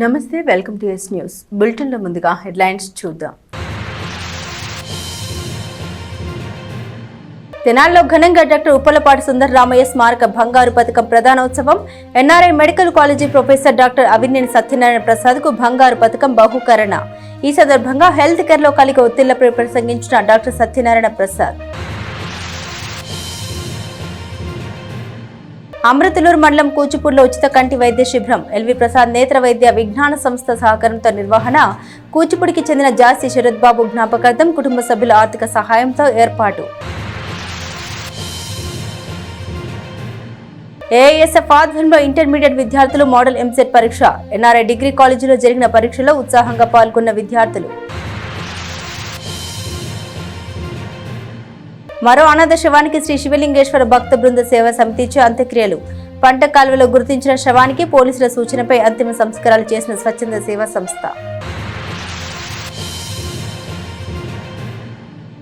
నమస్తే, welcome to yes news bulletin లో ముందుగా హెడ్లైన్స్ చూద్దాం. తెనాలిలో ఘనంగా డాక్టర్ ఉప్పలపాటి సుందరరామయ్య స్మారక బంగారు పథకం ప్రధానోత్సవం. NRI medical college professor doctor Avineni Satyanarayana Prasad కు బంగారు పథకం బహుకరణ. ఈ సందర్భంగా హెల్త్ కేర్ లో కలిగే ఒత్తిళ్లపై ప్రసంగించిన డాక్టర్ సత్యనారాయణ ప్రసాద్. అమృతలూరు మండలం కూచిపూడిలో ఉచిత కంటి వైద్య శిబిరం. ఎల్వి ప్రసాద్ నేత్ర వైద్య విజ్ఞాన సంస్థ సహకారంతో నిర్వహణ. కూచిపూడికి చెందిన జాస్తి శరత్ బాబు జ్ఞాపకార్థం కుటుంబ సభ్యుల ఆర్థిక సహాయంతో ఏర్పాటు. ఏఐఎస్ఎఫ్ ఆధ్వర్యంలో ఇంటర్మీడియట్ విద్యార్థులు మోడల్ ఎంసెట్ పరీక్ష. ఎన్ఆర్ఐ డిగ్రీ కాలేజీలో జరిగిన పరీక్షలో ఉత్సాహంగా పాల్గొన్న విద్యార్థులు. మరో అనాథ శవానికి శ్రీ శివలింగేశ్వర భక్త బృంద సేవా సమితి ఇచ్చే అంత్యక్రియలు. పంట కాలువలో గుర్తించిన శవానికి పోలీసుల సూచనపై అంతిమ సంస్కారాలు చేసిన స్వచ్ఛంద సేవా సంస్థ.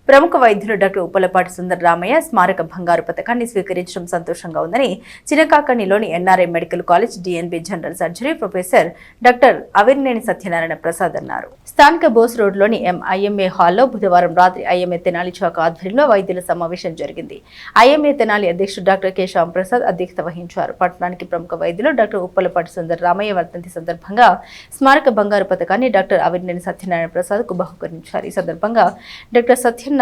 ప్రముఖ వైద్యులు డాక్టర్ ఉప్పలపాటి సుందరరామయ్య స్మారక బంగారు పథకాన్ని స్వీకరించడం సంతోషంగా ఉందని చినకాకనిలోని NRI medical college DNB general surgery professor doctor Avineni Satyanarayana Prasad అన్నారు. స్థానిక బోస్ రోడ్లోని ఐఎంఏ హాల్లో బుధవారం రాత్రి ఐఎంఏ తెనాలి శాఖ ఆధ్వర్యంలో వైద్యుల సమావేశం జరిగింది. ఐఎంఏ తెనాలి అధ్యక్షుడు డాక్టర్ కె శ్యామ్ ప్రసాద్ అధ్యక్షత వహించారు. పట్టణానికి ప్రముఖ వైద్యులు డాక్టర్ ఉప్పలపాటి సుందరరామయ్య వర్ధంతి సందర్భంగా స్మారక బంగారు పథకాన్ని డాక్టర్ అవినేని సత్యనారాయణ ప్రసాద్ కు బహుకరించారు. ఈ సందర్భంగా doctor Satyanarayana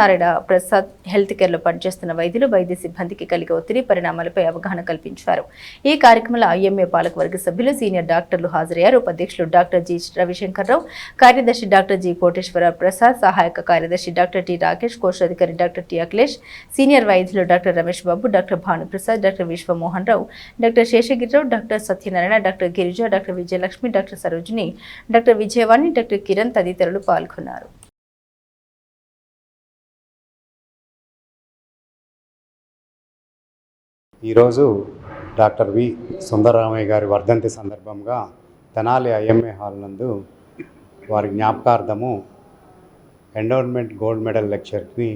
Prasad health care లో పనిచేస్తున్న వైద్యులు వైద్య సిబ్బందికి కలిగే ఒత్తిడి పరిణామాలపై అవగాహన కల్పించారు. ఈ కార్యక్రమంలో ఐఎంఏ పాలకవర్గ సభ్యులు సీనియర్ డాక్టర్లు హాజరయ్యారు. ఉపాధ్యక్షులు డాక్టర్ జి రవిశంకర్రావు, కార్యదర్శి డాక్టర్ జి కోటేశ్వర ప్రసాద్, సహాయక కార్యదర్శి డాక్టర్ టి రాకేష్, కోశాధికారి డాక్టర్ టి అఖిలేష్, సీనియర్ వైద్యులు doctor Ramesh Babu, doctor Bhanuprasad, doctor Vishwamohan Rao, doctor Seshagirirao, doctor Satyanarayana, doctor Girija, doctor Vijayalakshmi, doctor Sarojini, doctor Vijayavani, doctor Kiran తదితరులు పాల్గొన్నారు. ఈరోజు డాక్టర్ వి సుందరరామయ్య గారి వర్ధంతి సందర్భంగా తెనాలి ఐఎంఏ హాల్ నందు వారి జ్ఞాపకార్థము ఎండోర్మెంట్ గోల్డ్ మెడల్ లెక్చర్ని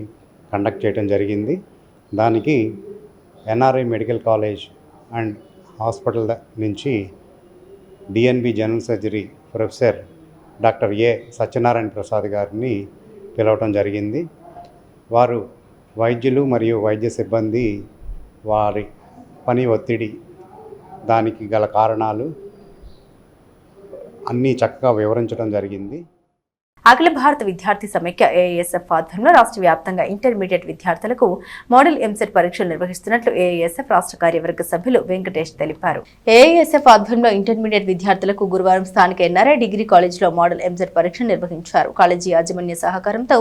కండక్ట్ చేయడం జరిగింది. దానికి NRI medical college and hospital నుంచి DNB general surgery professor doctor A Satyanarayana Prasad గారిని పిలవటం జరిగింది. వారు వైద్యులు మరియు వైద్య సిబ్బంది వారి పని ఒత్తిడి, దానికి గల కారణాలు అన్నీ చక్కగా వివరించడం జరిగింది. అఖిల భారత విద్యార్థి సమైక్య ఏఐఎస్ఎఫ్ ఆధ్వర్యంలో రాష్ట్ర వ్యాప్తంగా ఇంటర్మీడియట్ విద్యార్థులకు మోడల్ ఎంసెట్ పరీక్షలు నిర్వహిస్తున్నట్లు ఏఐఎస్ఎఫ్ రాష్ట్ర కార్యవర్గ సభ్యులు వెంకటేష్ తెలిపారు. ఏఐఎస్ఎఫ్ ఆధ్వర్యంలో ఇంటర్మీడియట్ విద్యార్థులకు గురువారం స్థానిక ఎన్ఆర్ఐ డిగ్రీ కాలేజీలో మోడల్ ఎంసెట్ పరీక్షలు నిర్వహించారు. కాలేజీ యాజమాన్య సహకారంతో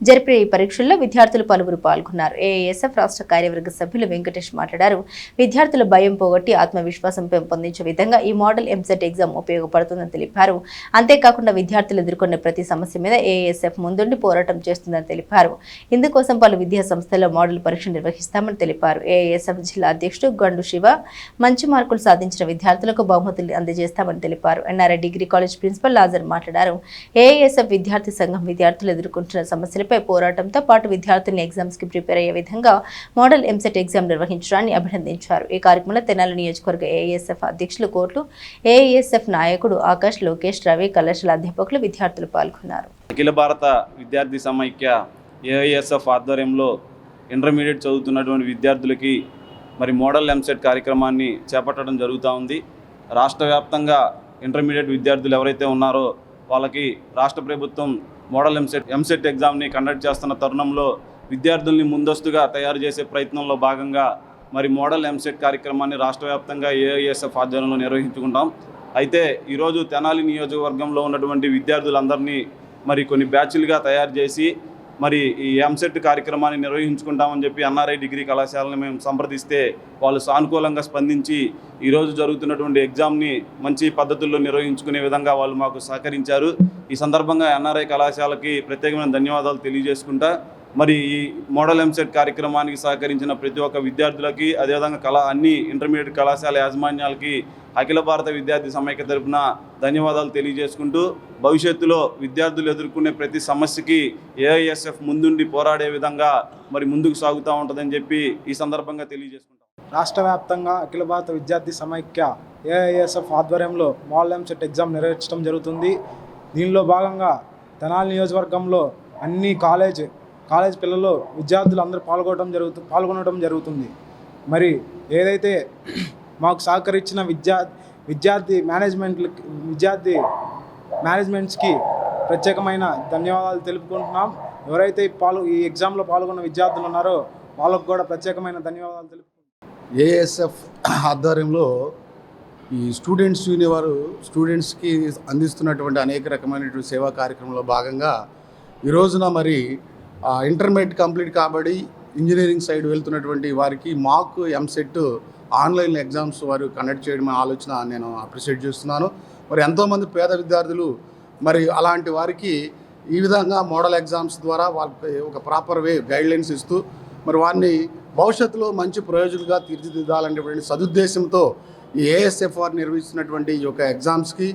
జరిపిన ఈ పరీక్షల్లో విద్యార్థులు పలువురు పాల్గొన్నారు. ఏఐఎస్ఎఫ్ రాష్ట్ర కార్యవర్గ సభ్యులు వెంకటేష్ మాట్లాడారు. విద్యార్థుల భయం పోగొట్టి ఆత్మవిశ్వాసం పెంపొందించే విధంగా ఈ మోడల్ ఎంసెట్ ఎగ్జామ్ ఉపయోగపడుతుందని తెలిపారు. అంతేకాకుండా విద్యార్థులు ఎదుర్కొన్న ప్రతి సమస్య మీద ఏఐఎస్ఎఫ్ ముందుండి పోరాటం చేస్తుందని తెలిపారు. ఇందుకోసం పలు విద్యా సంస్థల్లో మోడల్ పరీక్ష నిర్వహిస్తామని తెలిపారు. ఏఐఎస్ఎఫ్ జిల్లా అధ్యక్షుడు గండు శివ మంచి మార్కులు సాధించిన విద్యార్థులకు బహుమతులు అందజేస్తామని తెలిపారు. NRI degree college principal Lazar మాట్లాడారు. ఏఐఎస్ఎఫ్ విద్యార్థి సంఘం విద్యార్థులు ఎదుర్కొంటున్న సమస్యలపై పోరాటంతో పాటు విద్యార్థుల్ని ఎగ్జామ్స్ కి ప్రిపేర్ అయ్యే విధంగా మోడల్ ఎంసెట్ ఎగ్జామ్ నిర్వహించడాన్ని అభినందించారు. ఈ కార్యక్రమంలో తెనాలి నియోజకవర్గ ఏఐఎస్ఎఫ్ అధ్యక్షులు కోట్లు, ఏఐఎస్ఎఫ్ నాయకుడు ఆకాష్, లోకేష్, రవి, కళాశాల అధ్యాపకులు, విద్యార్థులు పాల్గొన్నారు. అఖిల భారత విద్యార్థి సమైక్య ఏఐఎస్ఎఫ్ ఆధ్వర్యంలో ఇంటర్మీడియట్ చదువుతున్నటువంటి విద్యార్థులకి మరి మోడల్ ఎంసెట్ కార్యక్రమాన్ని చేపట్టడం జరుగుతూ ఉంది. రాష్ట్ర వ్యాప్తంగా ఇంటర్మీడియట్ విద్యార్థులు ఎవరైతే ఉన్నారో వాళ్ళకి రాష్ట్ర ప్రభుత్వం మోడల్ ఎంసెట్ ఎగ్జామ్ని కండక్ట్ చేస్తున్న తరుణంలో విద్యార్థుల్ని ముందస్తుగా తయారు చేసే ప్రయత్నంలో భాగంగా మరి మోడల్ ఎంసెట్ కార్యక్రమాన్ని రాష్ట్ర వ్యాప్తంగా ఏఐఎస్ఎఫ్ ఆధ్వర్యంలో నిర్వహించుకుంటాం. అయితే ఈరోజు తెనాలి నియోజకవర్గంలో ఉన్నటువంటి విద్యార్థులందరినీ మరి కొన్ని బ్యాచ్లుగా తయారు చేసి మరి ఈ ఎంసెట్ కార్యక్రమాన్ని నిర్వహించుకుంటామని చెప్పి ఎన్ఆర్ఐ డిగ్రీ కళాశాలను మేము సంప్రదిస్తే వాళ్ళు సానుకూలంగా స్పందించి ఈరోజు జరుగుతున్నటువంటి ఎగ్జామ్ని మంచి పద్ధతుల్లో నిర్వహించుకునే విధంగా వాళ్ళు మాకు సహకరించారు. ఈ సందర్భంగా ఎన్ఆర్ఐ కళాశాలకి ప్రత్యేకమైన ధన్యవాదాలు తెలియజేసుకుంటా మరి ఈ మోడల్ ఎంసెట్ కార్యక్రమానికి సహకరించిన ప్రతి ఒక్క విద్యార్థులకి, అదేవిధంగా అన్ని ఇంటర్మీడియట్ కళాశాల యాజమాన్యాలకి అఖిల భారత విద్యార్థి సమైక్య తరపున ధన్యవాదాలు తెలియజేసుకుంటూ భవిష్యత్తులో విద్యార్థులు ఎదుర్కొనే ప్రతి సమస్యకి ఏఐఎస్ఎఫ్ ముందుండి పోరాడే విధంగా మరి ముందుకు సాగుతూ ఉంటుందని చెప్పి ఈ సందర్భంగా తెలియజేసుకుంటాం. రాష్ట్ర వ్యాప్తంగా అఖిల భారత విద్యార్థి సమైక్య ఏఐఎస్ఎఫ్ ఆధ్వర్యంలో మోడల్ ఎంసెట్ ఎగ్జామ్ నిర్వహించడం జరుగుతుంది. దీనిలో భాగంగా తెనాలి నియోజకవర్గంలో అన్ని కాలేజ్ పిల్లలు విద్యార్థులు అందరూ పాల్గొనడం జరుగుతుంది. మరి ఏదైతే మాకు సహకరించిన విద్యార్థి మేనేజ్మెంట్స్కి ప్రత్యేకమైన ధన్యవాదాలు తెలుపుకుంటున్నాం. ఎవరైతే ఈ ఎగ్జామ్లో పాల్గొన్న విద్యార్థులు ఉన్నారో వాళ్ళకు కూడా ప్రత్యేకమైన ధన్యవాదాలు తెలుపుకుంటున్నాం. ఏఎస్ఎఫ్ ఆధ్వర్యంలో ఈ స్టూడెంట్స్ యూనియన్ వారు స్టూడెంట్స్కి అందిస్తున్నటువంటి అనేక రకమైనటువంటి సేవా కార్యక్రమంలో భాగంగా ఈ రోజున మరి ఇంటర్మీడియట్ కంప్లీట్ కాబట్టి ఇంజనీరింగ్ సైడ్ వెళ్తున్నటువంటి వారికి మాక్ ఎంసెట్ ఆన్లైన్ ఎగ్జామ్స్ వారు కండక్ట్ చేయడం ఆలోచన నేను అప్రిషియేట్ చేస్తున్నాను. మరి ఎంతోమంది పేద విద్యార్థులు మరి అలాంటి వారికి ఈ విధంగా మోడల్ ఎగ్జామ్స్ ద్వారా వాళ్ళకి ఒక ప్రాపర్ గైడ్లైన్స్ ఇస్తూ మరి వారిని భవిష్యత్తులో మంచి ప్రయోజకులుగా తీర్చిదిద్దాలనేటువంటి సదుద్దేశంతో ఈ ఏఎస్ఎఫ్ వారు నిర్వహిస్తున్నటువంటి ఈ యొక్క ఎగ్జామ్స్కి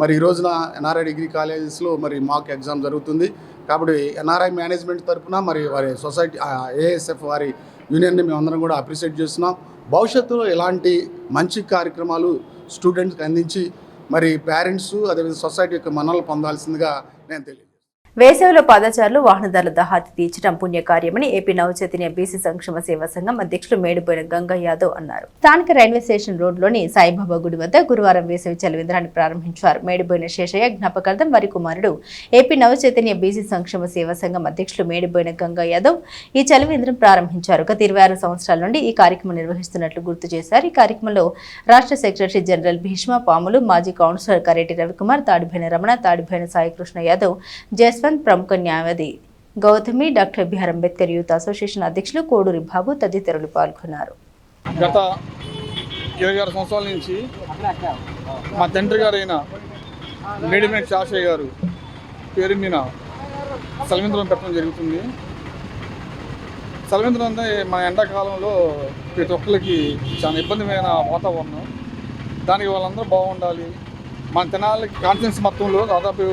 మరి ఈ రోజున ఎన్ఆర్ఐ డిగ్రీ కాలేజెస్లో మరి మాక్ ఎగ్జామ్ జరుగుతుంది. కాబట్టి ఎన్ఆర్ఐ మేనేజ్మెంట్ తరఫున మరి వారి సొసైటీ ఏఎస్ఎఫ్ వారి యూనియన్ని మేమందరం కూడా అప్రిషియేట్ చేస్తున్నాం. భవిష్యత్తులో ఇలాంటి మంచి కార్యక్రమాలు స్టూడెంట్స్కి అందించి మరి పేరెంట్స్ అదేవిధంగా సొసైటీ యొక్క మన్ననలు పొందాల్సిందిగా నేను తెలియజేస్తాను. వేసవిలో పాదచారులు వాహనదారుల దహాతి తీర్చడం పుణ్యకార్యమని ఏపీ నవచైతన్య బీసీ సంక్షేమ సేవా సంఘం అధ్యక్షులు మేడిపోయిన గంగా యాదవ్ అన్నారు. స్థానిక రైల్వే స్టేషన్ రోడ్లోని సాయిబాబా గుడి వద్ద గురువారం వేసవి చలివేంద్రాన్ని ప్రారంభించారు. మేడిపోయిన శేషయ్య జ్ఞాపకార్థం వారి కుమారుడు ఏపీ నవచైతన్య బీసీ సంక్షేమ సేవా సంఘం అధ్యక్షులు మేడిపోయిన గంగా యాదవ్ ఈ చలివేంద్రం ప్రారంభించారు. గత 26 సంవత్సరాల నుండి ఈ కార్యక్రమం నిర్వహిస్తున్నట్లు గుర్తు చేశారు. ఈ కార్యక్రమంలో రాష్ట్ర సెక్రటరీ జనరల్ భీష్మ పాములు, మాజీ కౌన్సిలర్ కరేటి రవికుమార్, తాడిభైన రమణ, తాడిభైన సాయికృష్ణ యాదవ్, ప్రముఖ న్యాయవాది Gautami, doctor B R Ambedkar youth association అధ్యక్షులు కోడూరి బాబు తదితరులు పాల్గొన్నారు. గత 26 సంవత్సరాల నుంచి మా తండ్రి గారైన మేడిపోయిన శేషయ్య గారు పేరు మీద చలివేంద్రం పెట్టడం జరుగుతుంది. చలివేంద్రం అంటే మన ఎండాకాలంలో ప్రతి ఒక్కరికి చాలా ఇబ్బందిమైన వాతావరణం. దానికి వాళ్ళందరూ బాగుండాలి. మన తెనాలి కాన్ఫరెన్స్ మొత్తంలో దాదాపు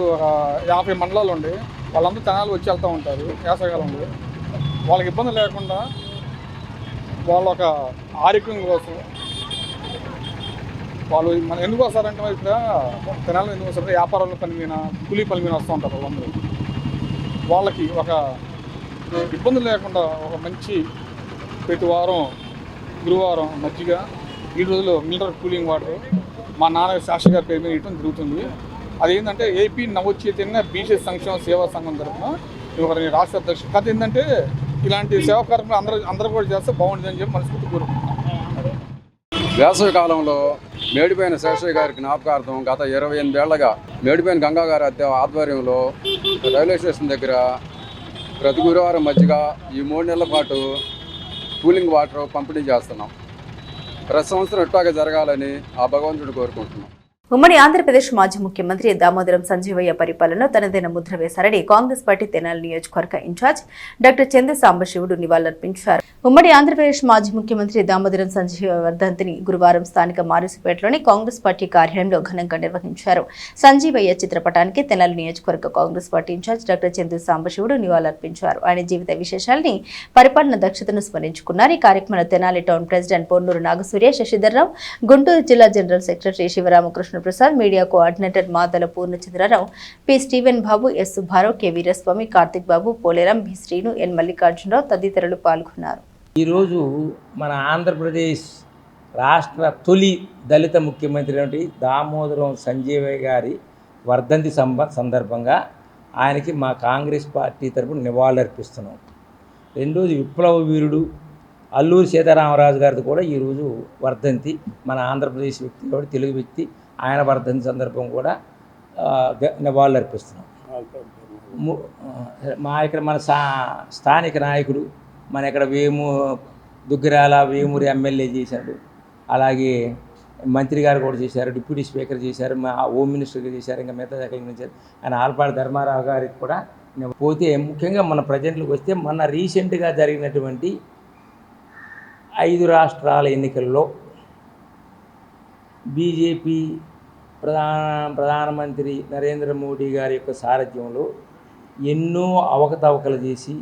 50 మండలాలు ఉండి వాళ్ళందరూ తెనాలి వచ్చి వెళ్తూ ఉంటారు వేసవికాలంలో. వాళ్ళకి ఇబ్బంది లేకుండా వాళ్ళ ఒక ఆరోగ్యం కోసం వాళ్ళు మనం ఎందుకు వస్తారంటే ఇక్కడ తెనాలి ఎందుకు వస్తారంటే వ్యాపారాల పని మీద, కూలీ పని మీద వస్తూ ఉంటారు వాళ్ళందరూ. వాళ్ళకి ఒక ఇబ్బంది లేకుండా ఒక మంచి ప్రతి వారం గురువారం మజ్జిగ, ఈ రోజుల్లో మినరల్ కూలింగ్ వాటర్ మా నాన్న శాస్త్రి గారి పేరు మీద ఇవ్వడం జరుగుతుంది. అదేంటంటే ఏపీ నవచైతన్య బీసీ సంక్షేమ సేవా సంఘం తరఫున ఒకరి రాష్ట్ర అధ్యక్షుడు. కథ ఏంటంటే ఇలాంటి సేవా కార్యక్రమాలు అందరూ కూడా చేస్తే బాగుంటుందని చెప్పి మనస్ఫూర్తి కోరుకుంటున్నాం. వేసవి కాలంలో మేడిపోయిన శేషయ్య గారి జ్ఞాపకార్థం గత 28 ఏళ్లుగా మేడిపోయిన గంగా గారి ఆధ్వర్యంలో రైల్వే స్టేషన్ దగ్గర ప్రతి గురువారం మధ్యగా ఈ 3 నెలల పాటు కూలింగ్ వాటర్ పంపిణీ చేస్తున్నాం. ప్రతి సంవత్సరం ఇట్లాగే జరగాలని ఆ భగవంతుడిని కోరుకుంటున్నాం. ఉమ్మడి ఆంధ్రప్రదేశ్ మాజీ ముఖ్యమంత్రి దామోదరం సంజీవయ్య పరిపాలనలో తనదైన ముద్ర వేశారని కాంగ్రెస్ పార్టీ తెనాలి నియోజకవర్గ ఇన్ఛార్జ్ డాక్టర్ చంద్ర సాంబశివుడు నివాళులర్పించారు. ఉమ్మడి ఆంధ్రప్రదేశ్ మాజీ ముఖ్యమంత్రి దామోదరం సంజీవయ్య వర్ధంతిని గురువారం స్థానిక మారుసిపేటలోని కాంగ్రెస్ పార్టీ కార్యాలయంలో ఘనంగా నిర్వహించారు. సంజీవయ్య చిత్రపటానికి తెనాలి నియోజకవర్గ Congress party in charge doctor Chandra Sambasivudu నివాళులర్పించారు. ఆయన జీవిత విశేషాలని, పరిపాలన దక్షతను స్మరించుకున్నారు. ఈ కార్యక్రమంలో తెనాలి టౌన్ ప్రెసిడెంట్ పొన్నూరు నాగసూర్య, శశిధర్రావు, గుంటూరు జిల్లా general secretary Sivaramakrishna Prasad, media coordinator Madala Purnachandrarao, P Steven Babu, S Subbarao, K Veeraswamy, Karthik Babu, Poleram, B Srinu, N Mallikarjunarao తదితరులు పాల్గొన్నారు. ఈరోజు మన ఆంధ్రప్రదేశ్ రాష్ట్ర తొలి దళిత ముఖ్యమంత్రి దామోదరం సంజీవయ్య గారి వర్ధంతి సందర్భంగా ఆయనకి మా కాంగ్రెస్ పార్టీ తరపున నివాళులర్పిస్తున్నాం. రెండోది విప్లవ వీరుడు అల్లూరి సీతారామరాజు గారిది కూడా ఈరోజు వర్ధంతి. మన ఆంధ్రప్రదేశ్ వ్యక్తి కూడా తెలుగు వ్యక్తి, ఆయన వర్ధంతి సందర్భం కూడా నివాళులర్పిస్తున్నాం. మా ఇక్కడ మన స్థానిక నాయకుడు మన ఇక్కడ దుగ్గిరాల వేమూరి ఎమ్మెల్యే చేశాడు, అలాగే మంత్రి గారు కూడా చేశారు, డిప్యూటీ స్పీకర్ చేశారు, మా హోమ్ మినిస్టర్గా చేశారు, ఇంకా మిగతా దగ్గర చేశారు. ఆయన ఆలపాటి ధర్మారావు గారికి కూడా పోతే ముఖ్యంగా మన ప్రజెంట్లోకి వస్తే మన రీసెంట్గా జరిగినటువంటి 5 రాష్ట్రాల ఎన్నికల్లో బీజేపీ ప్రధానమంత్రి నరేంద్ర మోడీ గారి యొక్క సారథ్యంలో ఎన్నో అవకతవకలు చేసి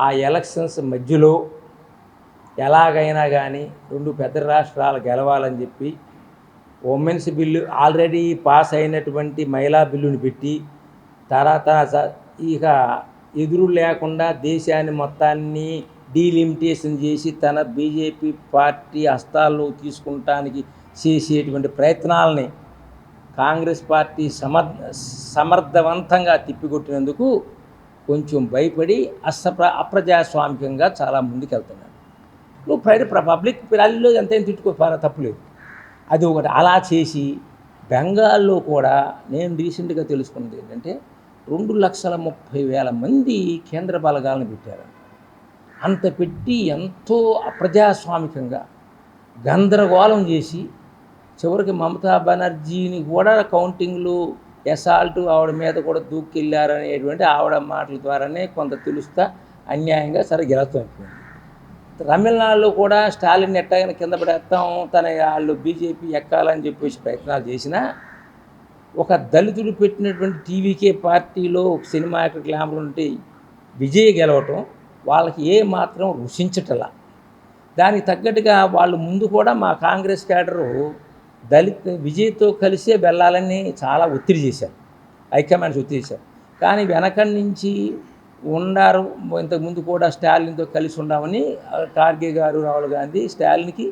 ఆ ఎలక్షన్స్ మధ్యలో ఎలాగైనా కానీ 2 పెద్ద రాష్ట్రాలు గెలవాలని చెప్పి ఉమెన్స్ బిల్లు ఆల్రెడీ పాస్ అయినటువంటి మహిళా బిల్లుని పెట్టి తర్వాత ఇక ఎదురు లేకుండా దేశాన్ని మొత్తాన్ని డీలిమిటేషన్ చేసి తన బీజేపీ పార్టీ హస్తాల్లో తీసుకుంటానికి చేసేటువంటి ప్రయత్నాలని కాంగ్రెస్ పార్టీ సమర్థవంతంగా తిప్పికొట్టినందుకు కొంచెం భయపడి అప్రజాస్వామికంగా చాలా ముందుకెళ్తున్నాడు. నువ్వు పబ్లిక్ ర్యాలీలో ఎంతైనా తిట్టుకో తప్పులేదు. అది ఒకటి. అలా చేసి బెంగాల్లో కూడా నేను రీసెంట్గా తెలుసుకున్నది ఏంటంటే 2,30,000 మంది కేంద్ర బలగాలను పెట్టారు. అంత పెట్టి ఎంతో అప్రజాస్వామికంగా గందరగోళం చేసి చివరికి మమతా బెనర్జీని కూడా కౌంటింగ్లు అసాల్ట్ ఆవిడ మీద కూడా దూకెళ్ళారనేటువంటి ఆవిడ మాటల ద్వారానే కొంత తెలుస్తా అన్యాయంగా సరే గెలుస్తాం. తమిళనాడులో కూడా స్టాలిన్ ఎట్టాగైనా కింద పడేస్తాం వాళ్ళు బీజేపీ ఎక్కాలని చెప్పేసి ప్రయత్నాలు చేసినా ఒక దళితుడు పెట్టినటువంటి టీవీకే పార్టీలో ఒక సినిమా యాక్టర్ గ్లామర్ ఉంటే విజయ్ గెలవటం వాళ్ళకి ఏ మాత్రం రుచించటలా. దానికి తగ్గట్టుగా వాళ్ళు ముందు కూడా మా కాంగ్రెస్ క్యాడరు విజయ్తో కలిసే వెళ్ళాలని చాలా ఒత్తిడి చేశారు, హైకమాండ్స్ ఒత్తిడి చేశారు. కానీ వెనకడి నుంచి ఉన్నారు, ఇంతకుముందు కూడా స్టాలిన్తో కలిసి ఉన్నామని ఖార్గే గారు, రాహుల్ గాంధీ స్టాలిన్కి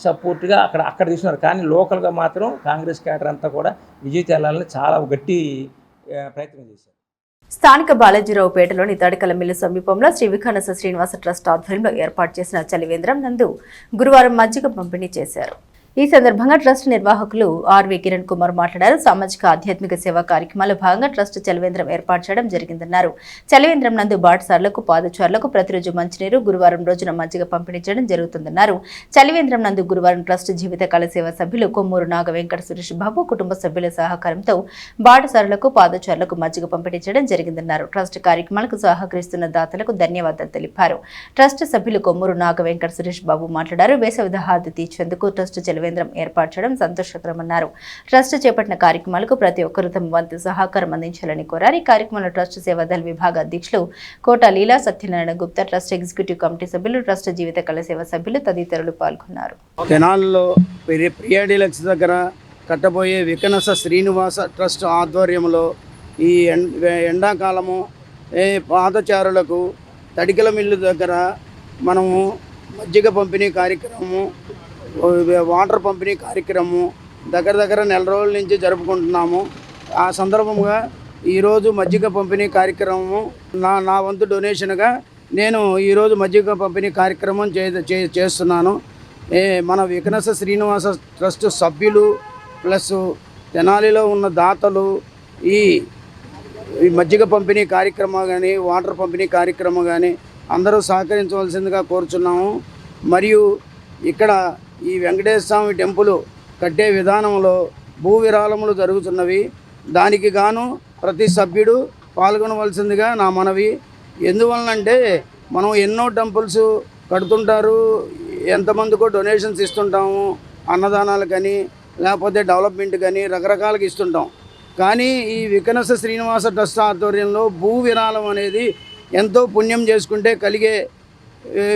సపోర్ట్గా అక్కడ తీసుకున్నారు. కానీ లోకల్గా మాత్రం కాంగ్రెస్ క్యాడర్ అంతా కూడా విజయ్తో వెళ్ళాలని చాలా గట్టి ప్రయత్నం చేశారు. స్థానిక బాలాజీరావుపేటలోని తడికల మిల్లు సమీపంలో శ్రీ వికానస శ్రీనివాస ట్రస్ట్ ఆధ్వర్యంలో ఏర్పాటు చేసిన చలివేంద్రం నందు గురువారం మజ్జిగ పంపిణీ చేశారు. ఈ సందర్భంగా ట్రస్ట్ నిర్వాహకులు ఆర్వి కిరణ్ కుమార్ మాట్లాడారు. సామాజిక ఆధ్యాత్మిక సేవా కార్యక్రమాల్లో భాగంగా ట్రస్ట్ చలివేంద్రం ఏర్పాటు చేయడం జరిగిందన్నారు. చలివేంద్రం నందు బాటసార్లకు, పాదచారులకు ప్రతిరోజు మంచినీరు, గురువారం రోజున మజ్జిగ పంపిణీ చేయడం జరుగుతుందన్నారు. చలివేంద్రం నందు గురువారం ట్రస్ట్ జీవితకాల సేవా సభ్యులు కొమ్మూరు నాగ వెంకట సురేష్ బాబు కుటుంబ సభ్యుల సహకారంతో బాటసారులకు, పాదచారులకు మజ్జిగ పంపిణీ చేయడం జరిగిందన్నారు. ట్రస్ట్ కార్యక్రమాలకు సహకరిస్తున్న దాతలకు ధన్యవాదాలు తెలిపారు. ట్రస్ట్ సభ్యులు కొమ్మూరు నాగ వెంకట సురేష్ బాబు మాట్లాడారు. వేసవి దాహార్తి తీర్చేందుకు ట్రస్ట్ చలివేంద్రం ఏర్పాటు చేయడం సంతోషకరమన్నారు. ట్రస్ట్ చేపట్టిన కార్యక్రమాలకు ప్రతి ఒక్కరూ తమ వంతు సహకారం అందించాలని కోరారు. ఈ కార్యక్రమంలో ట్రస్ట్ సేవాదళ విభాగ అధ్యక్షులు Kota Leela Satyanarayana Gupta, trust executive committee సభ్యులు, ట్రస్ట్ జీవితకాల సేవా సభ్యులు తదితరులు పాల్గొన్నారు. తెనాలిలో ప్రియా డీలక్స్ దగ్గర కట్టబోయే వికనస శ్రీనివాస ట్రస్ట్ ఆధ్వర్యంలో ఈ ఎండాకాలము పాదచారులకు తడికల మిల్లు దగ్గర మనము మజ్జిగ పంపిణీ కార్యక్రమము, వాటర్ పంపిణీ కార్యక్రమం దగ్గర నెల రోజుల నుంచి జరుపుకుంటున్నాము. ఆ సందర్భంగా ఈరోజు మజ్జిగ పంపిణీ కార్యక్రమము నా వంతు డొనేషన్గా నేను ఈరోజు మజ్జిగ పంపిణీ కార్యక్రమం చేస్తున్నాను. మన వికనస శ్రీనివాస ట్రస్ట్ సభ్యులు ప్లస్ తెనాలిలో ఉన్న దాతలు ఈ మజ్జిగ పంపిణీ కార్యక్రమం కానీ, వాటర్ పంపిణీ కార్యక్రమం కానీ అందరూ సహకరించవలసిందిగా కోరుచున్నాము. మరియు ఇక్కడ ఈ వెంకటేశ్వర స్వామి టెంపుల్ కట్టే విధానంలో భూ విరాళములు జరుగుతున్నవి. దానికి గాను ప్రతి సభ్యుడు పాల్గొనవలసిందిగా నా మనవి. ఎందువలనంటే మనం ఎన్నో టెంపుల్స్ కడుతుంటారు, ఎంతమందికో డొనేషన్స్ ఇస్తుంటాము, అన్నదానాలు కానీ లేకపోతే డెవలప్మెంట్ కానీ రకరకాలుగా ఇస్తుంటాం. కానీ ఈ వికనస శ్రీనివాస ట్రస్ట్ ఆధ్వర్యంలో భూ విరాళం అనేది ఎంతో పుణ్యం చేసుకుంటే కలిగే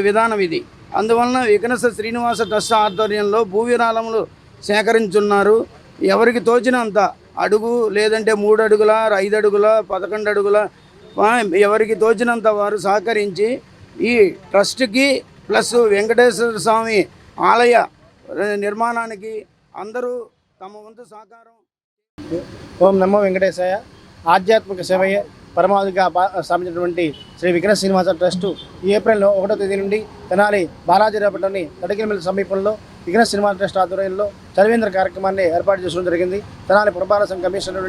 విధానం ఇది. అందువలన వికనస శ్రీనివాస ట్రస్ట్ ఆధ్వర్యంలో భూ విరాళములు సేకరించున్నారు. ఎవరికి తోచినంత అడుగు, లేదంటే 3 అడుగుల, 5 అడుగుల, 11 అడుగుల, ఎవరికి తోచినంత వారు సహకరించి ఈ ట్రస్ట్కి ప్లస్ వెంకటేశ్వర స్వామి ఆలయ నిర్మాణానికి అందరూ తమ వంతు సహకారం. ఓం నమో వెంకటేశాయ. ఆధ్యాత్మిక సేవయే పరమావధిగా స్థాపించినటువంటి శ్రీ వికనస శ్రీనివాస ట్రస్టు ఈ ఏప్రిల్ 1వ తేదీ నుండి తెనాలి బాలాజీరావుపేటలోని తడికల మిల్లు సమీపంలో వికనస శ్రీనివాస ట్రస్ట్ ఆధ్వర్యంలో చలివేంద్ర కార్యక్రమాన్ని ఏర్పాటు చేసుకోవడం జరిగింది. తెనాలి పురపాలక సంఘ కమిషనర్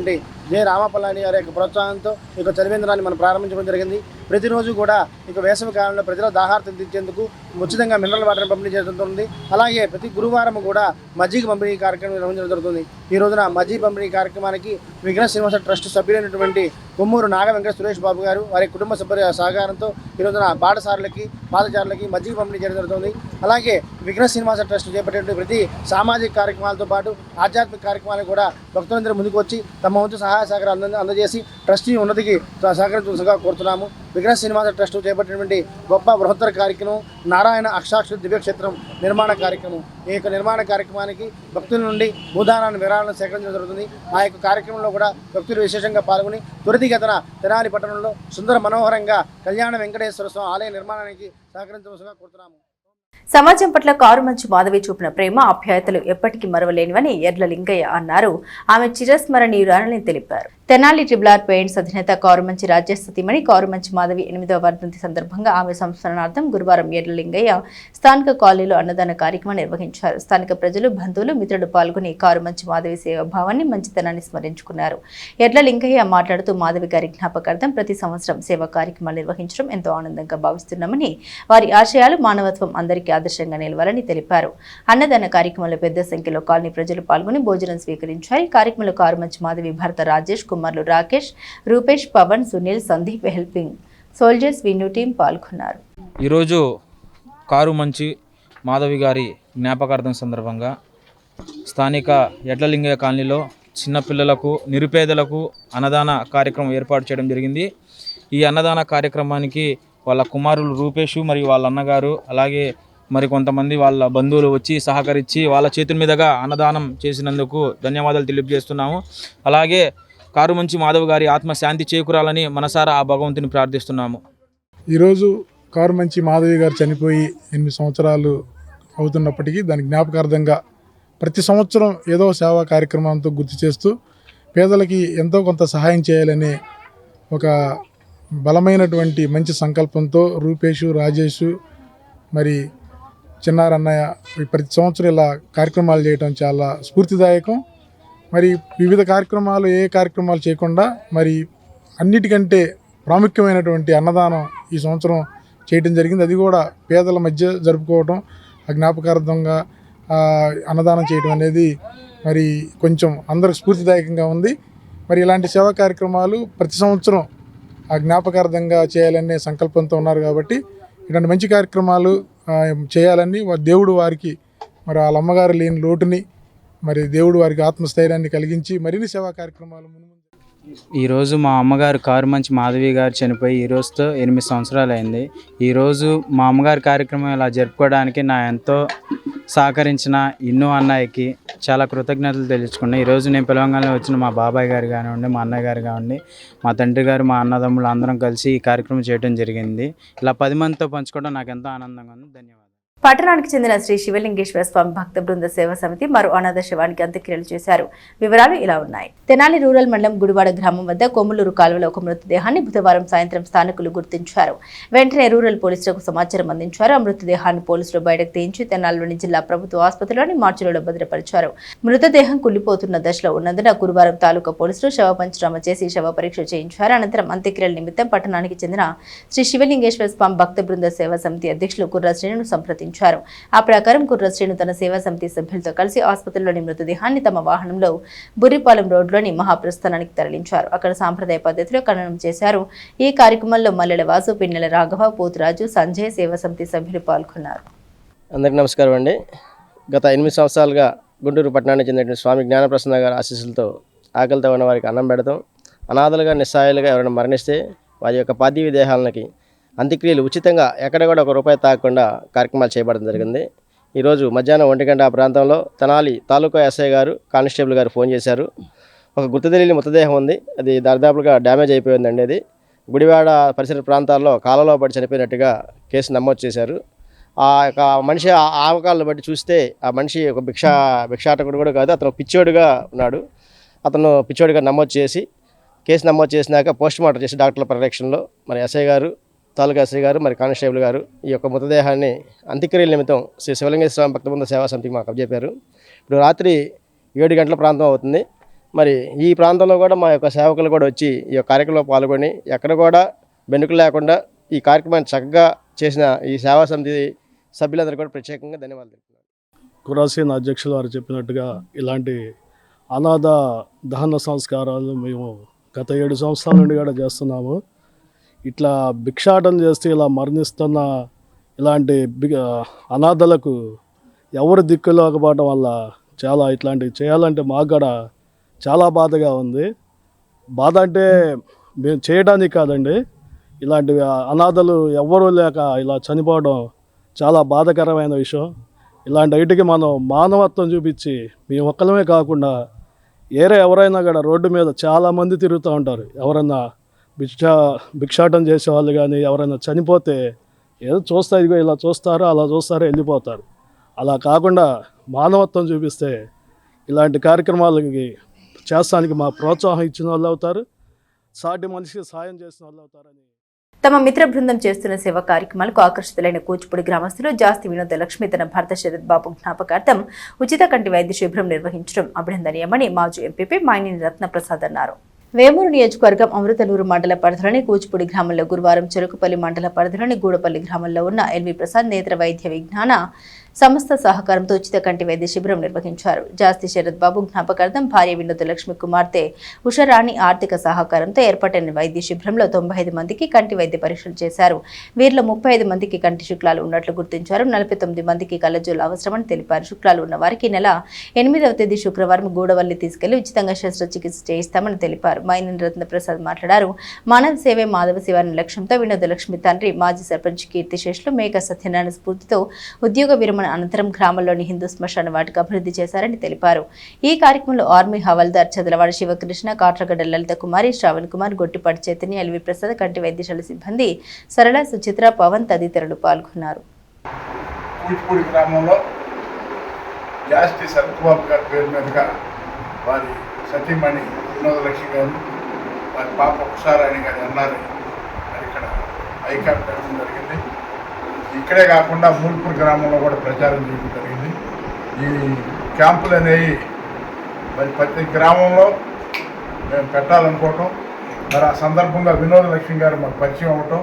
జె రామపల్లాని గారి యొక్క ప్రోత్సాహంతో ఈ యొక్క చలివేంద్రాన్ని మనం ప్రారంభించడం జరిగింది. ప్రతిరోజు కూడా ఇక వేసవి కాలంలో ప్రజల దాహార్తం తీర్చేందుకు ఉచితంగా మినరల్ వాటర్ పంపిణీ జరుగుతుంది. అలాగే ప్రతి గురువారం కూడా మజ్జిగ పంపిణీ కార్యక్రమం నిర్వహించడం జరుగుతుంది. ఈ రోజున మజ్జిగ పంపిణీ కార్యక్రమానికి వికనస శ్రీనివాస ట్రస్ట్ సభ్యులైనటువంటి కొమ్మూరు నాగ వెంకట సురేష్ బాబు గారు వారి కుటుంబ సభ్యుల సహకారంతో ఈ రోజున బాటసారులకి, పాదచారులకి మజ్జిగ పంపిణీ చేయడం జరుగుతుంది. అలాగే వికనస శ్రీనివాస ట్రస్ట్ చేపట్టేటువంటి ప్రతి సామాజిక కార్యక్రమాలతో పాటు ఆధ్యాత్మిక కార్యక్రమాలు కూడా భక్తులందరూ ముందుకు వచ్చి తమ వంతు సహాయ సహాయ సహకారాలు అందజేసి ట్రస్టీ ఉన్నతికి సహకరించవలసిగా కోరుతున్నాము. విఘ్న శ్రీనివాస ట్రస్ట్ చేపట్టినటువంటి గొప్ప బృహత్తర కార్యక్రమం నారాయణ అక్షాక్ష దివ్యక్షేత్రం నిర్మాణ కార్యక్రమం. ఈ యొక్క నిర్మాణ కార్యక్రమానికి భక్తుల నుండి భూదానాన్ని విరాళాలను సేకరించడం జరుగుతుంది. ఆ యొక్క కార్యక్రమంలో కూడా భక్తులు విశేషంగా పాల్గొని త్వరితగతిన తెనాలి పట్టణంలో సుందర మనోహరంగా కళ్యాణ వెంకటేశ్వర స్వామి ఆలయ నిర్మాణానికి సహకరించవలసిగా కోరుతున్నాము. సమాజం పట్ల కారుమంచి మాధవి చూపిన ప్రేమ ఆప్యాయతలు ఎప్పటికీ మరవలేనివని ఎర్ల లింగయ్య అన్నారు. ఆమె చిరస్మరణీయురాలని తెలిపారు. తెనాలి ట్రిబులార్ పెయింట్స్ అధినేత కారుమంచి రాజ్యస్థితిమణి కారుమంచి మాధవి 8వ వర్ధంతి సందర్భంగా ఆమె సంస్మరణార్థం గురువారం ఎర్ల లింగయ్య స్థానిక కాలనీలో అన్నదాన కార్యక్రమం నిర్వహించారు. స్థానిక ప్రజలు, బంధువులు, మిత్రులు పాల్గొని కారుమంచి మాధవి సేవాభావాన్ని, మంచితనాన్ని స్మరించుకున్నారు. ఎర్ల లింగయ్య మాట్లాడుతూ మాధవి గారి జ్ఞాపకార్థం ప్రతి సంవత్సరం సేవా కార్యక్రమాలు నిర్వహించడం ఎంతో ఆనందంగా భావిస్తున్నామని, వారి ఆశయాలు మానవత్వం అందరికీ ఆదర్శంగా నిలవాలని తెలిపారు. అన్నదాన కార్యక్రమంలో పెద్ద సంఖ్యలో కాలనీ ప్రజలు పాల్గొని భోజనం స్వీకరించారు. ఈ కార్యక్రమంలో కారుమంచి మాధవి భర్త రాజేష్, కుమారులు రాకేష్, రూపేష్, పవన్, సునీల్, సందీప్, హెల్పింగ్ సోల్జర్స్ విన్ను టీం పాల్గొన్నారు. ఈరోజు కారుమంచి మాధవి గారి జ్ఞాపకార్థం సందర్భంగా స్థానిక ఎడ్లలింగయ్య కాలనీలో చిన్నపిల్లలకు, నిరుపేదలకు అన్నదాన కార్యక్రమం ఏర్పాటు చేయడం జరిగింది. ఈ అన్నదాన కార్యక్రమానికి వాళ్ళ కుమారులు రూపేష్ మరియు వాళ్ళ అన్నగారు, అలాగే మరి కొంతమంది వాళ్ళ బంధువులు వచ్చి సహకరించి వాళ్ళ చేతుల మీదుగా అన్నదానం చేసినందుకు ధన్యవాదాలు తెలియజేస్తున్నాము. అలాగే కారుమంచి మాధవ్ గారి ఆత్మ శాంతి చేకూరాలని మనసారా ఆ భగవంతుని ప్రార్థిస్తున్నాము. ఈరోజు కారుమంచి మాధవి గారు చనిపోయి 8 సంవత్సరాలు అవుతున్నప్పటికీ దాని జ్ఞాపకార్థంగా ప్రతి సంవత్సరం ఏదో సేవా కార్యక్రమంతో గుర్తు చేస్తూ పేదలకి ఎంతో కొంత సహాయం చేయాలనే ఒక బలమైనటువంటి మంచి సంకల్పంతో రూపేష్, రాజేష్, మరి చిన్నారన్నయ్య ప్రతి సంవత్సరం ఇలా కార్యక్రమాలు చేయడం చాలా స్ఫూర్తిదాయకం. మరి వివిధ కార్యక్రమాలు ఏ కార్యక్రమాలు చేయకుండా మరి అన్నిటికంటే ప్రాముఖ్యమైనటువంటి అన్నదానం ఈ సంవత్సరం చేయడం జరిగింది. అది కూడా పేదల మధ్య జరుపుకోవడం, ఆ జ్ఞాపకార్థంగా అన్నదానం చేయడం అనేది మరి కొంచెం అందరికి స్ఫూర్తిదాయకంగా ఉంది. మరి ఇలాంటి సేవా కార్యక్రమాలు ప్రతి సంవత్సరం ఆ జ్ఞాపకార్థంగా చేయాలనే సంకల్పంతో ఉన్నారు. కాబట్టి ఇలాంటి మంచి కార్యక్రమాలు చేయాలని దేవుడు వారికి మరి వాళ్ళ అమ్మగారు లేని లోటుని మరి దేవుడు వారికి ఆత్మస్థైర్యాన్ని కలిగించి మరిన్ని సేవా కార్యక్రమాలు ఈరోజు మా అమ్మగారు కారుమంచి మాధవి గారు చనిపోయి ఈ రోజుతో 8 సంవత్సరాలు అయింది. ఈరోజు మా అమ్మగారి కార్యక్రమం ఇలా జరుపుకోవడానికి నా ఎంతో సహకరించిన ఇన్ను అన్నయ్యకి చాలా కృతజ్ఞతలు తెలుసుకున్నాను. ఈరోజు నేను పిలవంగానే వచ్చిన మా బాబాయ్ గారు కానివ్వండి, మా అన్నయ్య గారు కానివ్వండి, మా తండ్రి గారు, మా అన్నదమ్ములు అందరం కలిసి ఈ కార్యక్రమం చేయడం జరిగింది. ఇలా 10 మందితో పంచుకోవడం నాకు ఎంతో ఆనందంగా ఉంది. ధన్యవాదాలు. పట్టణానికి చెందిన శ్రీ శివలింగేశ్వర స్వామి భక్త బృంద సేవా సమితి మరో అనాథ శవానికి అంత్యక్రియలు చేశారు. వివరాలు ఇలా ఉన్నాయి. తెనాలి రూరల్ మండలం గుడివాడ గ్రామం వద్ద కొమ్ములూరు కాలువలో ఒక మృతదేహాన్ని బుధవారం సాయంత్రం స్థానికులు గుర్తించారు. వెంటనే రూరల్ పోలీసులకు సమాచారం అందించారు. ఆ మృతదేహాన్ని పోలీసులు బయటకు తీయించి తెనాలిలోని జిల్లా ప్రభుత్వ ఆసుపత్రిలోని మార్చిలో భద్రపరిచారు. మృతదేహం కుళ్లిపోతున్న దశలో ఉన్నందున గురువారం తాలూకా పోలీసులు శవ పంచనామా చేసి శవ పరీక్ష చేయించారు. అనంతరం అంత్యక్రియల నిమిత్తం పట్టణానికి చెందిన శ్రీ శివలింగేశ్వర స్వామి భక్త బృంద సేవా సమితి అధ్యక్షులు కుర్రా శ్రీను సంప్రదించారు. ఆ ప్రకారం కుర్ర శ్రీను తన సేవా సమితి సభ్యులతో కలిసి ఆసుపత్రిలోని మృతదేహాన్ని తమ వాహనంలో బుర్రిపాలెం రోడ్లోని మహాప్రస్థానానికి తరలించారు. అక్కడ సాంప్రదాయ పద్ధతిలో ఖననం చేశారు. ఈ కార్యక్రమంలో మల్లెల వాసు, పిన్నెల రాఘవ, పోతురాజు, సంజయ్ సేవా సమితి సభ్యులు పాల్గొన్నారు. అందరికీ నమస్కారం అండి. గత 8 సంవత్సరాలుగా గుంటూరు పట్టణానికి చెందిన స్వామి జ్ఞానప్రసన్న గారి ఆశీస్సులతో ఆకలితో ఉన్న వారికి అన్నం పెడతాం. అనాథలుగా, నిస్సహాయాలుగా ఎవరైనా మరణిస్తే వారి యొక్క పార్థివ దేహాలకి అంత్యక్రియలు ఉచితంగా ఎక్కడ కూడా ₹1 తాగకుండా కార్యక్రమాలు చేయబడడం జరిగింది. ఈరోజు మధ్యాహ్నం 1 గంట ఆ ప్రాంతంలో తెనాలి తాలూకా ఎస్ఐ గారు, కానిస్టేబుల్ గారు ఫోన్ చేశారు. ఒక గుర్తు తెలియని మృతదేహం ఉంది, అది దాదాపుగా డ్యామేజ్ అయిపోయిందండి. అది గుడివాడ పరిసర ప్రాంతాల్లో కాలంలో పడి చనిపోయినట్టుగా కేసు నమోదు చేశారు. ఆ యొక్క మనిషి ఆవకాలను బట్టి చూస్తే ఆ మనిషి ఒక భిక్షాటకుడు కూడా కాదు, అతను పిచ్చోడుగా ఉన్నాడు. అతను పిచ్చోడుగా నమోదు చేసి కేసు నమోదు చేసినాక పోస్ట్ మార్టం చేసి డాక్టర్ల పర్యవేక్షణలో మరి ఎస్ఐ గారు, తాలూకా ఎస్ఐ గారు, మరి కానిస్టేబుల్ గారు ఈ యొక్క మృతదేహాన్ని అంత్యక్రియల నిమిత్తం శ్రీ శివలింగేశ్వర స్వామి భక్త బృంద సేవా సమితికి మాకు అప్పచెప్పారు. ఇప్పుడు రాత్రి 7 గంటల ప్రాంతం అవుతుంది. మరి ఈ ప్రాంతంలో కూడా మా యొక్క సేవకులు కూడా వచ్చి ఈ యొక్క కార్యక్రమంలో పాల్గొని ఎక్కడ కూడా బెనుకు లేకుండా ఈ కార్యక్రమాన్ని చక్కగా చేసిన ఈ సేవా సమితి సభ్యులందరూ కూడా ప్రత్యేకంగా ధన్యవాదాలు తెలుపుతున్నారు. కురాసీన అధ్యక్షులు వారు చెప్పినట్టుగా ఇలాంటి అనాథ దహన సంస్కారాలు మేము గత 7 సంవత్సరాల నుండి కూడా చేస్తున్నాము. ఇట్లా భిక్షాటన చేస్తే ఇలా మరణిస్తున్న ఇలాంటి అనాథలకు ఎవరు దిక్కు లేకపోవడం వల్ల చాలా ఇట్లాంటివి చేయాలంటే మాకు కూడా చాలా బాధగా ఉంది. బాధ అంటే మేము చేయడానికి కాదండి, ఇలాంటి అనాథలు ఎవ్వరూ లేక ఇలా చనిపోవడం చాలా బాధాకరమైన విషయం. ఇలాంటి వాటికి మనం మానవత్వం చూపించి మేము ఒక్కలమే కాకుండా ఎవరైనా కూడా రోడ్డు మీద చాలామంది తిరుగుతూ ఉంటారు. ఎవరైనా భిక్షాటం చేసేవాళ్ళు కానీ ఎవరైనా చనిపోతే ఏదో చూస్తా ఇదిగో ఇలా చూస్తారు, అలా చూస్తారు, వెళ్ళిపోతారు. అలా కాకుండా మానవత్వం చూపిస్తే ఇలాంటి కార్యక్రమాలకి చేస్తానికి మా ప్రోత్సాహం ఇచ్చిన వాళ్ళు అవుతారు, సాటి మనిషికి సాయం చేసిన వాళ్ళు అవుతారని. తమ మిత్ర బృందం చేస్తున్న సేవా కార్యక్రమాలకు ఆకర్షితులైన కూచిపూడి గ్రామస్తులు జాస్తి వినోద లక్ష్మి తన భర్త శరత్ బాబు జ్ఞాపకార్థం ఉచిత కంటి వైద్య శిబిరం నిర్వహించడం అభినందనీయమని మాజీ ఎంపీపీ మైనేని రత్నప్రసాద్ అన్నారు. వేమూరు నియోజకవర్గం అమృతలూరు మండల పరిధిలోని కూచిపూడి గ్రామంలో గురువారం చెరుకుపల్లి మండల పరిధిలోని గూడపల్లి గ్రామంలో ఉన్న ఎల్వి ప్రసాద్ నేత్ర వైద్య విజ్ఞాన సంస్థ సహకారంతో ఉచిత కంటి వైద్య శిబిరం నిర్వహించారు. జాస్తి శరత్ బాబు జ్ఞాపకార్థం భార్య వినోద లక్ష్మి కుమార్తె ఉషరాణి ఆర్థిక సహకారంతో ఏర్పాటైన వైద్య శిబిరంలో 95 మందికి కంటి వైద్య పరీక్షలు చేశారు. వీరిలో 35 మందికి కంటి శుక్లాలు ఉన్నట్లు గుర్తించారు. 49 మందికి కళ్ళజోలు అవసరమని తెలిపారు. శుక్లాలు ఉన్న వారికి నెల 8వ తేదీ శుక్రవారం గూడవల్లి తీసుకెళ్లి ఉచితంగా శస్త్రచికిత్స చేయిస్తామని తెలిపారు. మైనేని రత్నప్రసాద్ మాట్లాడారు. మానవ సేవే మాధవ సేవ అనే లక్ష్యంతో వినోద లక్ష్మి తండ్రి మాజీ సర్పంచ్ కీర్తిశేషులు మేక సత్యనారాయణ స్ఫూర్తితో ఉద్యోగ విరమణ అనంతరం గ్రామంలోని హిందూ శ్మశాన వాటిక అభివృద్ధి చేశారని తెలిపారు. ఈ కార్యక్రమంలో ఆర్మీ హవల్దార్ చదలవాడ శివకృష్ణ, కాట్రగడ్డ లలిత కుమారి, శ్రావణ్ కుమార్, గొట్టిపాటి చైతన్య, ఎల్వి ప్రసాద్, కంటి వైద్యశాల సిబ్బంది సరళ, సుచిత్ర, పవన్ తదితరులు పాల్గొన్నారు. కూచిపూడి గ్రామంలో జాస్తి శరత్ బాబు గారి పేరు మీదుగా వారి సతీమణి వినోద లక్ష్మి గారు, వారి పాప ఉషారాణి గారి అన్నారు మరి ఇక్కడ ఐ క్యాంప్ పెట్టడం జరిగింది. ఇక్కడే కాకుండా మూల్పూర్ గ్రామంలో కూడా ప్రచారం చేయడం జరిగింది. ఈ క్యాంపులు అనేవి మరి ప్రతి గ్రామంలో మేము పెట్టాలనుకోవటం, మరి ఆ సందర్భంగా వినోద లక్ష్మి గారు మాకు పరిచయం అవ్వటం,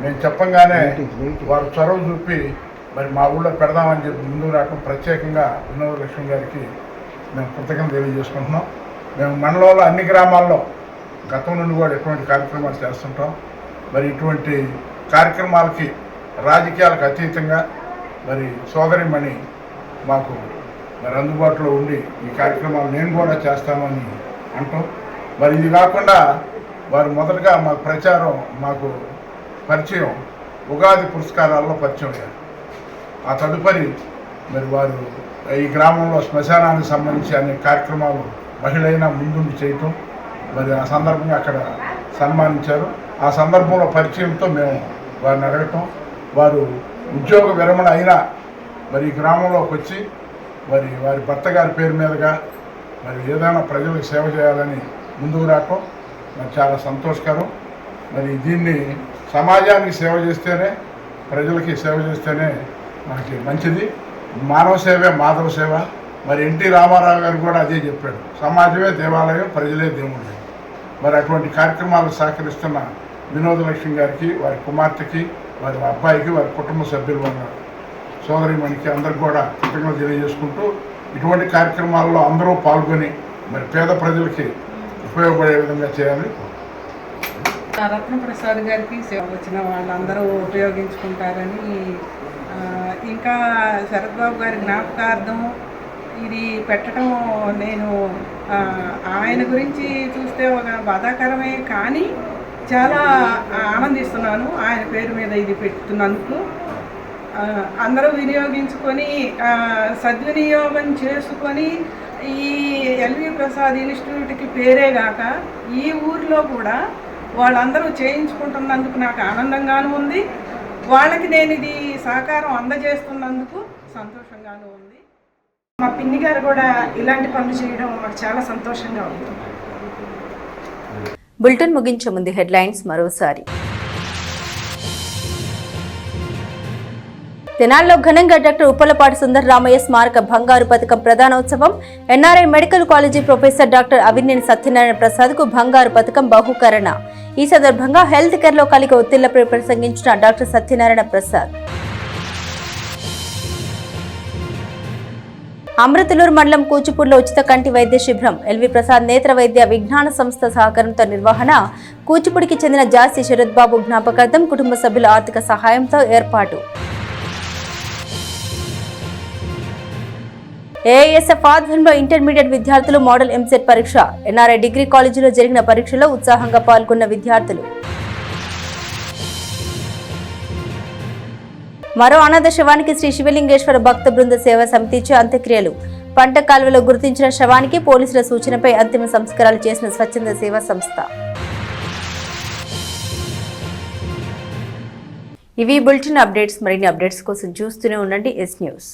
మేము చెప్పంగానే వారు చొరవ చూపి మరి మా ఊళ్ళో పెడదామని చెప్పి ముందుకు రావటం, ప్రత్యేకంగా వినోద లక్ష్మి గారికి మేము కృతజ్ఞతలు తెలియజేసుకుంటున్నాం. మేము మండలంలో అన్ని గ్రామాల్లో గతం నుండి కూడా ఎటువంటి కార్యక్రమాలు చేస్తుంటాం. మరి ఇటువంటి కార్యక్రమాలకి రాజకీయాలకు అతీతంగా మరి సోదరిమణి మాకు మరి అందుబాటులో ఉండి ఈ కార్యక్రమాలు నేను కూడా చేస్తామని అంటాం. మరి ఇది కాకుండా వారు మొదటగా మాకు ప్రచారం, మాకు పరిచయం ఉగాది పురస్కారాల్లో పరిచయం అయ్యారు. ఆ తదుపరి మరి వారు ఈ గ్రామంలో శ్మశానానికి సంబంధించి అనే కార్యక్రమాలు మహిళైనా ముందుండి చేయటం, మరి ఆ సందర్భంగా అక్కడ సన్మానించారు. ఆ సందర్భంలో పరిచయంతో మేము వారిని అడగటం, వారు ఉద్యోగ విరమణ అయినా మరి ఈ గ్రామంలోకి వచ్చి మరి వారి భర్త గారి పేరు మీదుగా మరి ఏదైనా ప్రజలకు సేవ చేయాలని ముందుకు రావటం మరి చాలా సంతోషకరం. మరి దీన్ని సమాజానికి సేవ చేస్తేనే, ప్రజలకి సేవ చేస్తేనే మనకి మంచిది. మానవ సేవే మాధవ సేవ. మరి ఎన్టీ రామారావు గారు కూడా అదే చెప్పాడు, సమాజమే దేవాలయం, ప్రజలే దేవుళ్ళు. మరి అటువంటి కార్యక్రమాలు సహకరిస్తున్న వినోద లక్ష్మి గారికి, వారి కుమార్తెకి, వారి అబ్బాయికి, వారి కుటుంబ సభ్యులు ఉన్న సోదరిమణికి అందరికి కూడా కృతజ్ఞతలు తెలియజేసుకుంటూ ఇటువంటి కార్యక్రమాల్లో అందరూ పాల్గొని మరి పేద ప్రజలకి ఉపయోగపడే విధంగా చేయాలి. రత్నప్రసాద్ గారికి వచ్చిన వాళ్ళందరూ ఉపయోగించుకుంటారని, ఇంకా శరత్ బాబు గారి జ్ఞాపకార్థం ఇది పెట్టడం నేను ఆయన గురించి చూస్తే ఒక బాధాకరమే, కానీ చాలా ఆనందిస్తున్నాను ఆయన పేరు మీద ఇది పెట్టుతున్నందుకు. అందరూ వినియోగించుకొని సద్వినియోగం చేసుకొని ఈ ఎల్వి ప్రసాద్ ఇన్స్టిట్యూట్కి పేరేగాక ఈ ఊరిలో కూడా వాళ్ళందరూ చేయించుకుంటున్నందుకు నాకు ఆనందంగాను ఉంది. వాళ్ళకి నేను ఇది సహకారం అందజేస్తున్నందుకు సంతోషంగాను ఉంది. మా పిన్ని గారు కూడా ఇలాంటి పనులు చేయడం మాకు చాలా సంతోషంగా ఉంది. బులెటిన్ ముగించే ముందు హెడ్లైన్స్ మరోసారి. తెనాలిలో ఘనంగా డాక్టర్ ఉప్పలపాటి సుందరరామయ్య స్మారక బంగారు పథకం ప్రధానోత్సవం. NRI medical college professor doctor Avineni Satyanarayana Prasad కు బంగారు పథకం బహుకరణ. ఈ సందర్భంగా హెల్త్ కేర్ లో కలిగే ఒత్తిళ్లపై ప్రసంగించిన డాక్టర్ సత్యనారాయణ ప్రసాద్. అమృతలూరు మండలం కూచిపూడిలో ఉచిత కంటి వైద్య శిబిరం. ఎల్వి ప్రసాద్ నేత్ర వైద్య విజ్ఞాన సంస్థ సహకారంతో నిర్వహణ. కూచిపూడికి చెందిన జాస్తి శరత్ బాబు జ్ఞాపకార్థం కుటుంబ సభ్యుల ఆర్థిక సహాయంతో ఏర్పాటు. ఏఐఎస్ఎఫ్ ఆధ్వర్యంలో ఇంటర్మీడియట్ విద్యార్థులు మోడల్ ఎంసెట్ పరీక్ష. ఎన్ఆర్ఐ డిగ్రీ కాలేజీలో జరిగిన పరీక్షలో ఉత్సాహంగా పాల్గొన్న విద్యార్థులు. మరో అనాథ శవానికి శ్రీ శివలింగేశ్వర భక్త బృంద సేవా సమితి ఇచ్చే అంత్యక్రియలు. పంట కాలువలో గుర్తించిన శవానికి పోలీసుల సూచనపై అంతిమ సంస్కారాలు చేసిన స్వచ్ఛంద సేవా సంస్థ. ఇవి బులెటిన్ అప్డేట్స్. మరిన్ని అప్డేట్స్ కోసం చూస్తూనే ఉండండి ఎస్ న్యూస్.